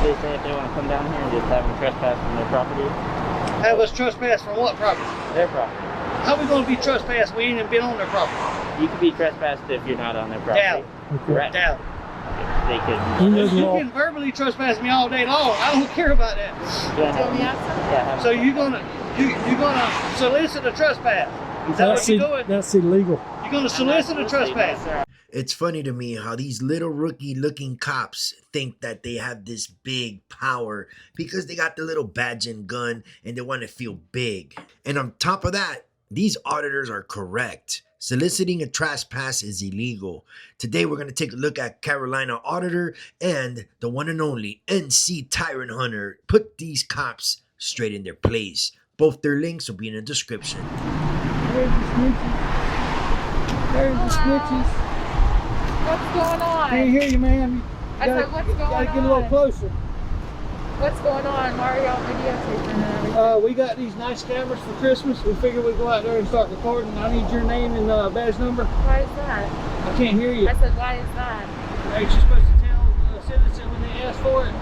They say if they want to come down here and just have them trespass on their property. Have us trespass from what property? Their property. How we going to be trespassed? We ain't even been on their property. You could be trespassed if you're not on their property. Doubt. Correct. Doubt. They could. You can verbally trespass me all day long. I don't care about that. Yeah, so you're gonna solicit a trespass. Is that what you're doing? That's illegal. You're gonna solicit a trespass. It's funny to me how these little rookie looking cops think that they have this big power because they got the little badge and gun and they want to feel big. And on top of that, these auditors are correct. Soliciting a trespass is illegal. Today we're going to take a look at Carolina Auditor and the one and only NC Tyrant Hunter put these cops straight in their place. Both their links will be in the description. There's the snitches. There's the snitches. What's going on? Can't hear you, ma'am. I said, what's going on? Gotta get a little closer. What's going on? Why are y'all videotaping and everything? We got these nice cameras for Christmas. We figured we'd go out there and start recording. I need your name and badge number. Why is that? I can't hear you. I said, why is that? Ain't you supposed to tell the citizen when they ask for it?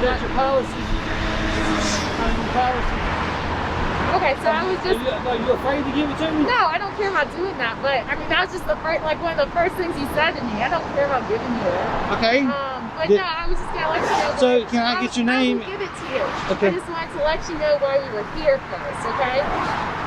That's your policy. Your policy. Okay, so I was just... Are you afraid to give it to me? No, I don't care about doing that, but I mean, that was just the first, like one of the first things you said to me. I don't care about giving you it. Okay. But no, I was just gonna let you know. So can I get your name? I will give it to you. Okay. I just wanted to let you know why we were here first, okay?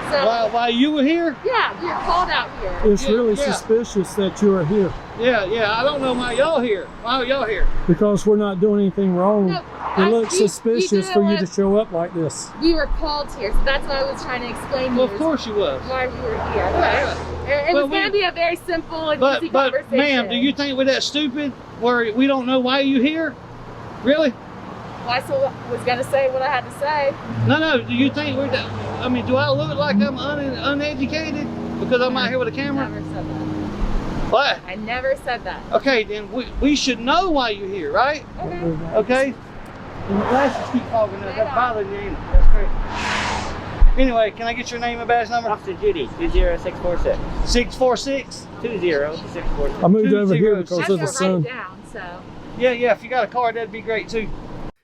So, why you were here? Yeah, we were called out here. It's really suspicious that you are here. Yeah, I don't know why y'all here. Why are y'all here? Because we're not doing anything wrong. No, it looks suspicious for you to show up like this. We were called here, so that's what I was trying to explain to you. Well, of course you was. Why we were here. Okay. It was going to be a very simple and easy conversation. But ma'am, do you think we're that stupid where we don't know why you here? Really? Well, I still was going to say what I had to say. No, do you think we're that, I mean, do I look like I'm uneducated because I'm out here with a camera? I never said that. What? I never said that. Okay, then we should know why you're here, right? Okay. Okay? And your glasses keep fogging up. That's bothering you. That's great. Anyway, can I get your name and badge number? Officer Judy, 20646. 646? 20646. I moved over here because of the sun. Write it down, so. Yeah, if you got a card, that'd be great too.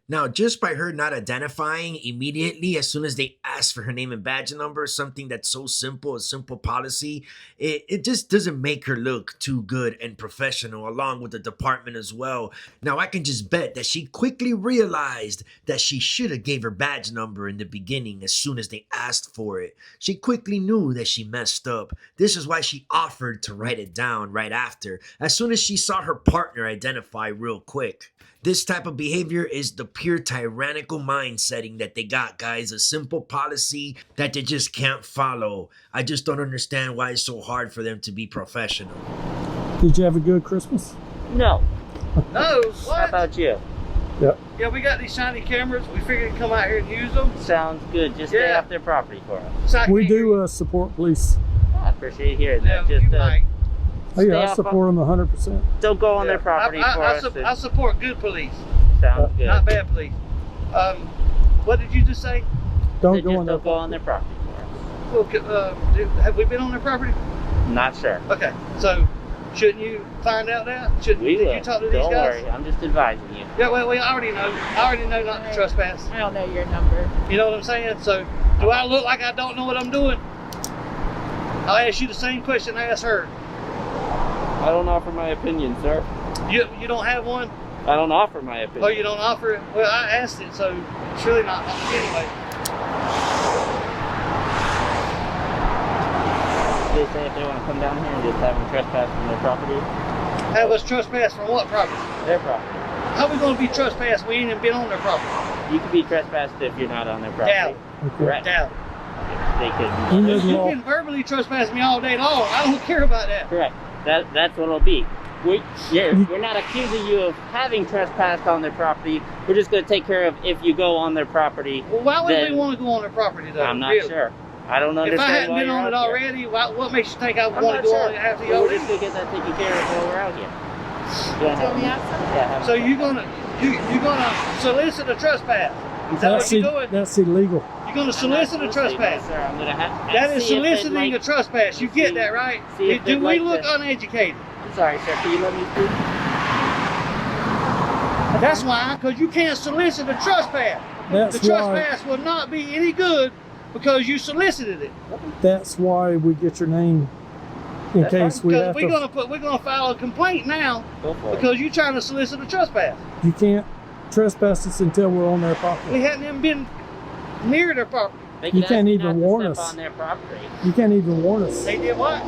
Now, just by her not identifying immediately as soon as they ask for her name and badge number, something that's so simple, a simple policy, it just doesn't make her look too good and professional, along with the department as well. Now, I can just bet that she quickly realized that she should have gave her badge number in the beginning as soon as they asked for it. She quickly knew that she messed up. This is why she offered to write it down right after, as soon as she saw her partner identify real quick. This type of behavior is the pure tyrannical mind setting that they got, guys. A simple policy that they just can't follow. I just don't understand why it's so hard for them to be professional. Did you have a good Christmas? No. No, what? How about you? Yep. Yeah, we got these shiny cameras. We figured to come out here and use them. Sounds good. Just stay off their property for us. So We do support police. I appreciate hearing that. Yeah, Just Oh yeah, I support them 100%. don't go on their property for us. I support good police, Sounds good. not bad police. What did you just say? Don't go on their Don't go on their property for us. Well, have we been on their property? Not sure. Okay, so shouldn't you find out that? Shouldn't We will. you talk to these Don't guys? worry. I'm just advising you. Yeah, well, I already know. I already know not to trespass. I don't know your number. You know what I'm saying? So, do I look like I don't know what I'm doing? I'll ask you the same question I asked her. I don't offer my opinion, sir. You don't have one? I don't offer my opinion. Oh, you don't offer it? Well, I asked it, so it's really not. Anyway. They say if they want to come down here and just have them trespass on their property. Have us trespass from what property? Their property. How are we going to be trespassed? We ain't even been on their property. You could be trespassed if you're not on their property. Doubt. Correct. Doubt. They could. You can verbally trespass me all day long. I don't care about that. Correct. That's what it'll be. We're not accusing you of having trespassed on their property. We're just going to take care of if you go on their property. Well, why would we want to go on their property, though? I'm not sure. I don't understand. If I hadn't why been you're on it out here. already, what makes you think I would I'm want to not go sure. on it after We're y'all just going to get that taken care of while we're out here. Tell me outside? Yeah. So you're gonna solicit a trespass? Is that what you're doing? That's illegal. You're gonna solicit a trespass? No, sir. I'm gonna have. That is soliciting a trespass. You get that, right? Do we look uneducated? I'm sorry, sir. Can you let me speak? That's why, because you can't solicit a trespass. That's the trespass will not be any good because you solicited it. That's why we get your name in case we have to. We're gonna file a complaint now because you're trying to solicit a trespass. You can't trespass us until we're on their property. We hadn't even been near their property. You can't even warn us. On their property. You can't even warn us. They did what?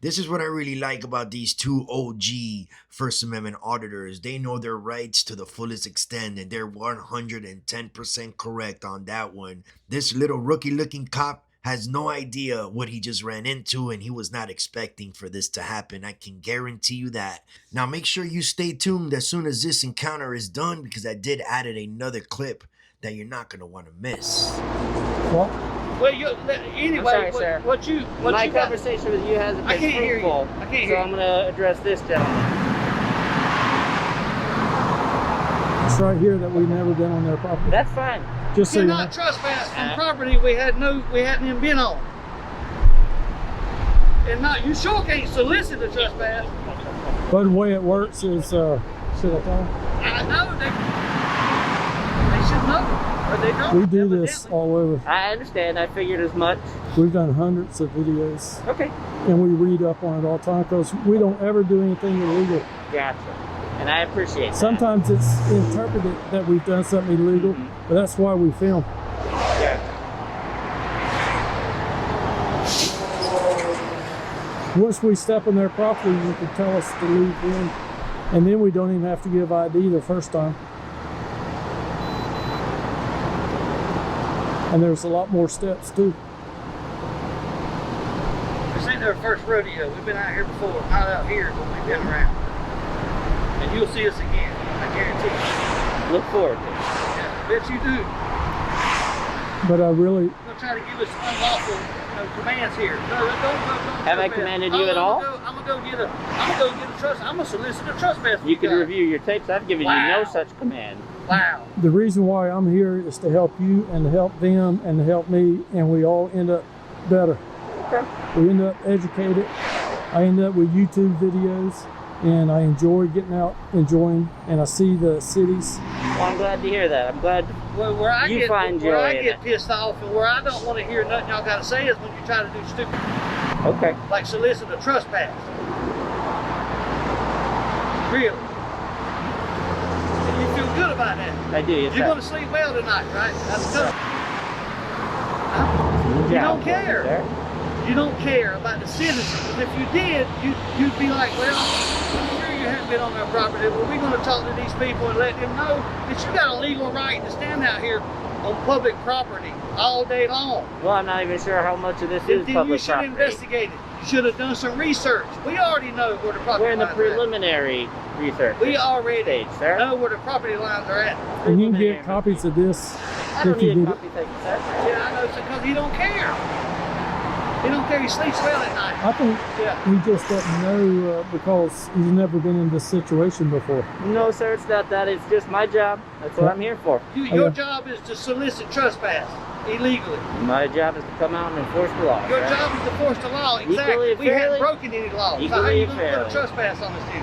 This is what I really like about these two OG First Amendment auditors. They know their rights to the fullest extent, and they're 110% correct on that one. This little rookie-looking cop has no idea what he just ran into, and he was not expecting for this to happen. I can guarantee you that. Now, make sure you stay tuned as soon as this encounter is done, because I did added another clip that you're not going to want to miss. What? Well, anyway, sorry, what you My conversation with you hasn't been fruitful. I can't hear you. So I'm going to address this gentleman. It's right here that we've never been on their property. That's fine. Just so You're you not know. trespassed from property we hadn't even been on. And not, you sure can't solicit a trespass. But the way it works is, should I tell them? I know they should know. Or they don't. We do this all over. I understand. I figured as much. We've done hundreds of videos. Okay. And we read up on it all the time because we don't ever do anything illegal. Gotcha. And I appreciate that. Sometimes it's interpreted that we've done something illegal, but that's why we film. Yeah. Once we step on their property, you can tell us to leave in, and then we don't even have to give ID the first time. And there's a lot more steps too. This ain't their first rodeo. We've been out here before. Not out here, but we've been around. And you'll see us again. I guarantee you. Look forward to it. Yeah, bet you do. But I really... You're going to try to give us unlawful commands here. No, don't Have I commanded you at all? I'm going to go get a trust. I'm going to solicit a trespass. You can review your tapes. I've given you no such command. Wow. The reason why I'm here is to help you and to help them and to help me, and we all end up better. Okay. We end up educated. I end up with YouTube videos, and I enjoy getting out, enjoying, and I see the cities. Well, I'm glad to hear that. I'm glad where I you get, find joy Where I in get it. pissed off and where I don't want to hear nothing y'all got to say is when you try to do stupid. Okay. Like solicit a trespass. Really. You feel good about that. I do. Yes, You're going to sleep well tonight, right? That's good. You don't care. You don't care about the citizens. If you did, you'd be like, well, I'm sure you haven't been on their property, but we're going to talk to these people and let them know that you got a legal right to stand out here on public property all day long. Well, I'm not even sure how much of this is public property. You should investigate it. You should have done some research. We already know where the property We're in the lines are at. preliminary research. We already stage, sir. know where the property lines are at. And you can get copies of this I don't if you need a need it. copy, thank you, sir. Yeah, I know, because he don't care. He don't care. He sleeps well at night. I think Yeah. he just doesn't know because he's never been in this situation before. No, sir, it's not that. It's just my job. That's what I'm here for. Your job is to solicit trespass illegally. My job is to come out and enforce the law. Your sir. job is to force the law. Exactly. Equally and We haven't fairly. broken any laws. So how Equally are you and going to put a fairly. trespass on this dude?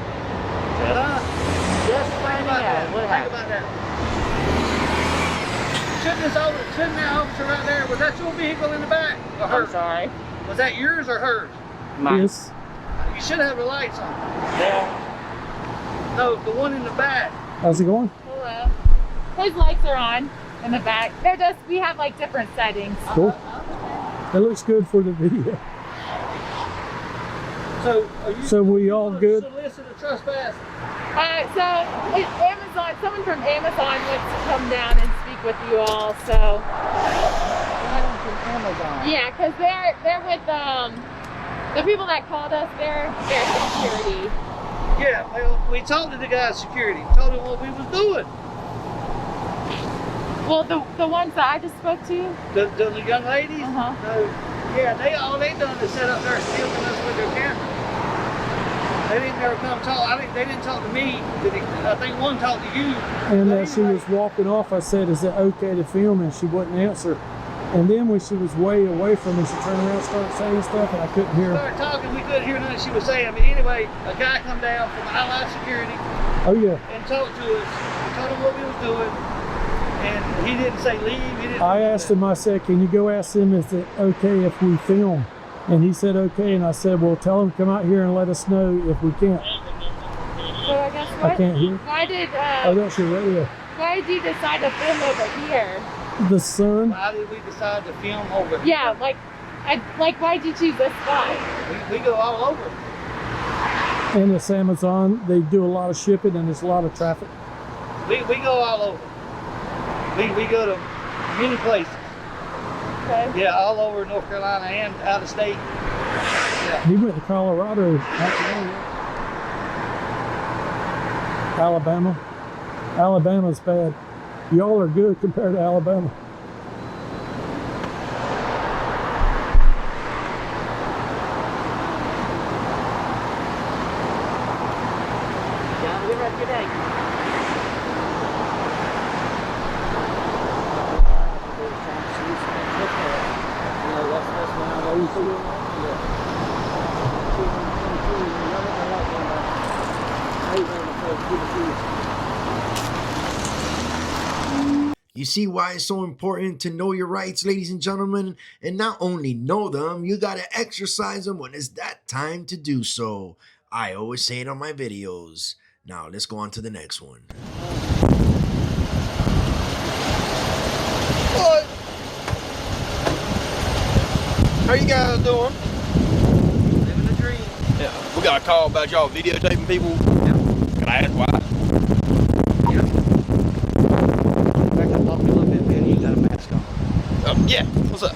Just finding out what Think happened. about that. Shouldn't that officer right there, was that your vehicle in the back? Or I'm hers? sorry. Was that yours or hers? Mine. Yes. You should have the lights on. There. No, the one in the back. How's it going? Hello. His lights are on in the back. They're just, we have like different settings. Cool. That looks good for the video. So, are you So we all gonna good? solicit a trespass? Amazon, someone from Amazon wants to come down and speak with you all, so. Yeah, because they're with the people that called us, they're security. Yeah, well, we talked to the guy's security, told him what we was doing. Well, the ones that I just spoke to. The young ladies? Uh-huh. No. Yeah, all they done is set up there filming us with their camera. They didn't ever come talk. They didn't talk to me. I think one talked to you. And as she was walking off, I said, is it okay to film? And she wouldn't answer. And then when she was way away from me, she turned around and started saying stuff, and I couldn't hear her. Started talking, we couldn't hear nothing she was saying. But anyway, a guy come down from Allied Security, Oh yeah. And talked to us. We told him what we was doing, and he didn't say leave. He didn't. I asked him, I said, can you go ask him is it okay if we film? And he said okay, and I said, well, tell him to come out here and let us know if we can't. So I guess what? I can't hear. Why did Oh, that's your radio. why did you decide to film over here? The sun. Why did we decide to film over here? Yeah, like why did you choose this spot? We go all over. And it's Amazon. They do a lot of shipping and there's a lot of traffic. We go all over. We go to many places. Okay. Yeah, all over North Carolina and out of state. Yeah. He went to Colorado. Alabama. Alabama's bad. Y'all are good compared to Alabama. Have a good rest of your day. You see why it's so important to know your rights, ladies and gentlemen? And not only know them, you gotta exercise them when it's that time to do so. I always say it on my videos. Now, let's go on to the next one. What? How you guys doing? Living a dream. Yeah. We got a call about y'all videotaping people. Yeah. Can I ask why? Back up a little bit, man. You got a mask on. Yeah. What's up?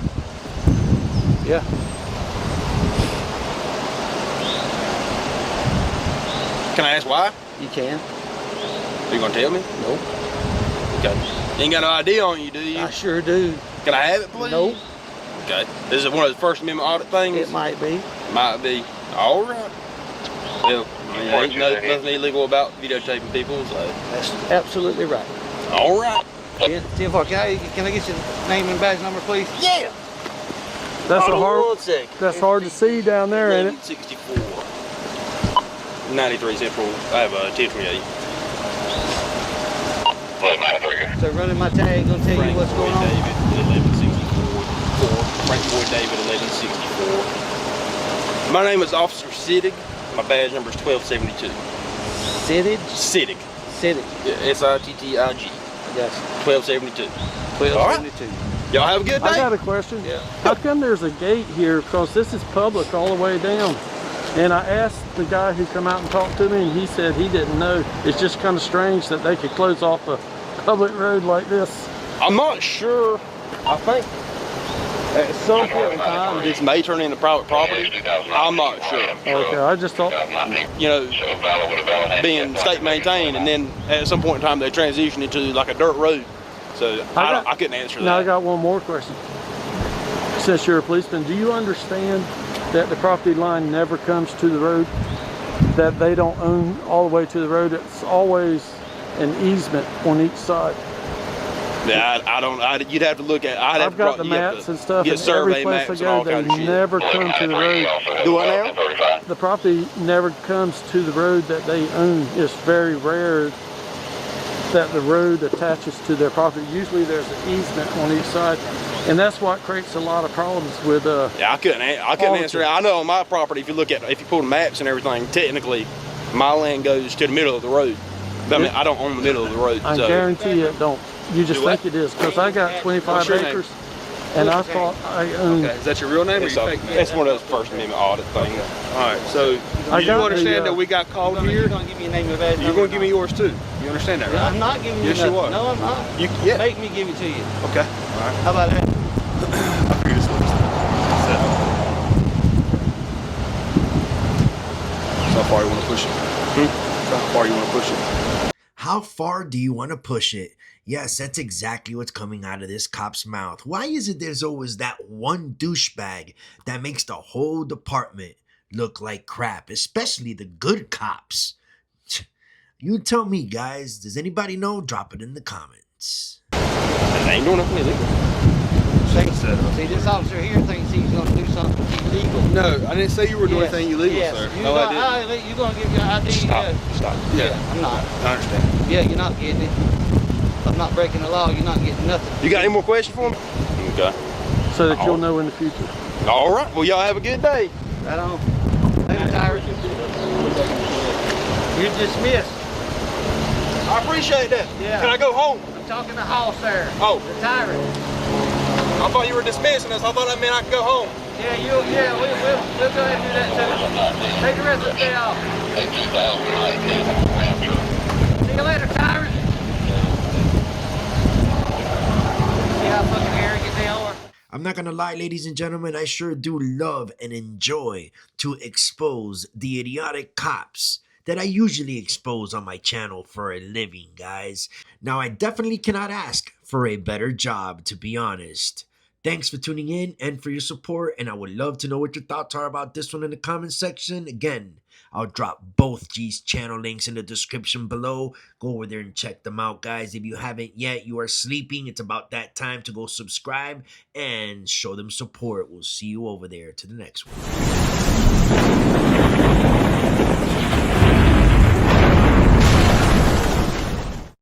Yeah. Can I ask why? You can. Are you gonna tell me? Nope. Okay. You ain't got no ID on you, do you? I sure do. Can I have it, please? Nope. Okay. This is one of the First Amendment audit things? It might be. Might be. All right. Well, I mean, ain't nothing illegal about videotaping people, so. That's absolutely right. All right. 10-4. Can I get your name and badge number, please? Yeah. That's Hold a on hard. 1 second. That's hard to see down there, ain't it? 64. 93 Central. I have a 1028. So running my tag, gonna tell you what's going on. David, 1164. Frank Boyd David, 1164. My name is Officer Siddig. My badge number is 1272. Siddig? Siddig. Siddig. Yeah, S-I-T-T-I-G. Yes. 1272. 1272. Y'all have a good day. I got a question. Yeah. How come there's a gate here? Because this is public all the way down. And I asked the guy who come out and talked to me, and he said he didn't know. It's just kind of strange that they could close off a public road like this. I'm not sure. I think at some point in time this may turn into private property. I'm not sure. Okay, I just thought. You know, being state maintained, and then at some point in time they transition into like a dirt road. So I couldn't answer that. Now I got one more question. Since you're a policeman, do you understand that the property line never comes to the road? That they don't own all the way to the road? It's always an easement on each side. Yeah, I don't. You'd have to look at. I've got the maps and stuff, get and survey every place I maps go, and all they kinds of shit. never come to the road. Do what now? The property never comes to the road that they own. It's very rare that the road attaches to their property. Usually there's an easement on each side, and that's what creates a lot of problems with Yeah, I couldn't answer that. I know on my property, if you pull the maps and everything, technically my land goes to the middle of the road. I mean, I don't own the middle of the road. I guarantee you it don't. You just think it is, because I got 25 acres, and I thought I owned. Okay, is that your real name or your fake name? That's one of those First Amendment audit things. All right, so you understand that we got called here? You're gonna give me a name and badge You're number? going to give me yours too. You understand that, right? I'm not giving you Yes, you nothing. are. No, I'm not. Yeah. Make me give it to you. Okay. All right. How about that? I figured this was so how far you want to push it? How far you want to push it? How far do you want to push it? Yes, that's exactly what's coming out of this cop's mouth. Why is it there's always that one douchebag that makes the whole department look like crap, especially the good cops? You tell me, guys. Does anybody know? Drop it in the comments. They ain't doing nothing illegal. Thinks, see, this officer here thinks he's gonna do something illegal. No, I didn't say you were doing Yes, anything illegal, yes. sir. You No, got, I didn't. you're gonna give your ID. Stop. Yeah, I'm not. I understand. Yeah, you're not getting it. I'm not breaking the law. You're not getting nothing. You got any more questions for me? Okay. So that you'll know in the future. All right. Well, y'all have a good day. Right on. Later, Tyrant. You're dismissed. I appreciate that. Yeah. Can I go home? I'm talking to Hoss there. Oh. The Tyrant. I thought you were dismissing us. I thought that meant I could go home. Yeah, we'll go ahead and do that too. Take the rest of the day off. See you later, Tyrant. See how fucking arrogant they are? I'm not gonna lie, ladies and gentlemen, I sure do love and enjoy to expose the idiotic cops that I usually expose on my channel for a living, guys. Now, I definitely cannot ask for a better job, to be honest. Thanks for tuning in and for your support, and I would love to know what your thoughts are about this one in the comment section. Again, I'll drop both G's channel links in the description below. Go over there and check them out, guys. If you haven't yet, you are sleeping. It's about that time to go subscribe and show them support. We'll see you over there to the next one.